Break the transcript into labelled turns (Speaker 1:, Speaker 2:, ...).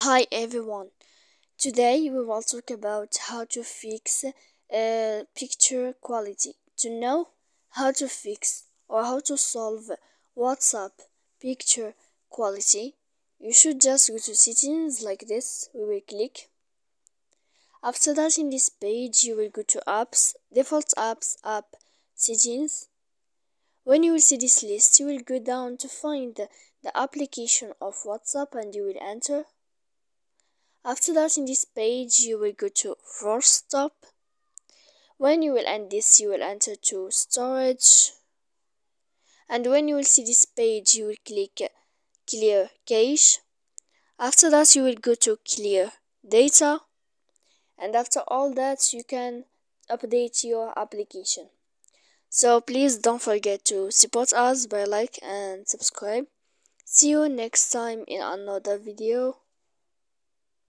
Speaker 1: Hi everyone. Today we will talk about how to fix picture quality. To know how to fix or how to solve WhatsApp picture quality, you should just go to settings like this. We will click. After that, in this page you will go to apps, default apps, app settings. When you will see this list, you will go down to find the application of WhatsApp and you will enter. After that, in this page you will go to force stop. When you will end this, you will enter to storage, and when you will see this page you will click clear cache. After that, you will go to clear data, and after all that you can update your application. So please don't forget to support us by like and subscribe. See you next time in another video.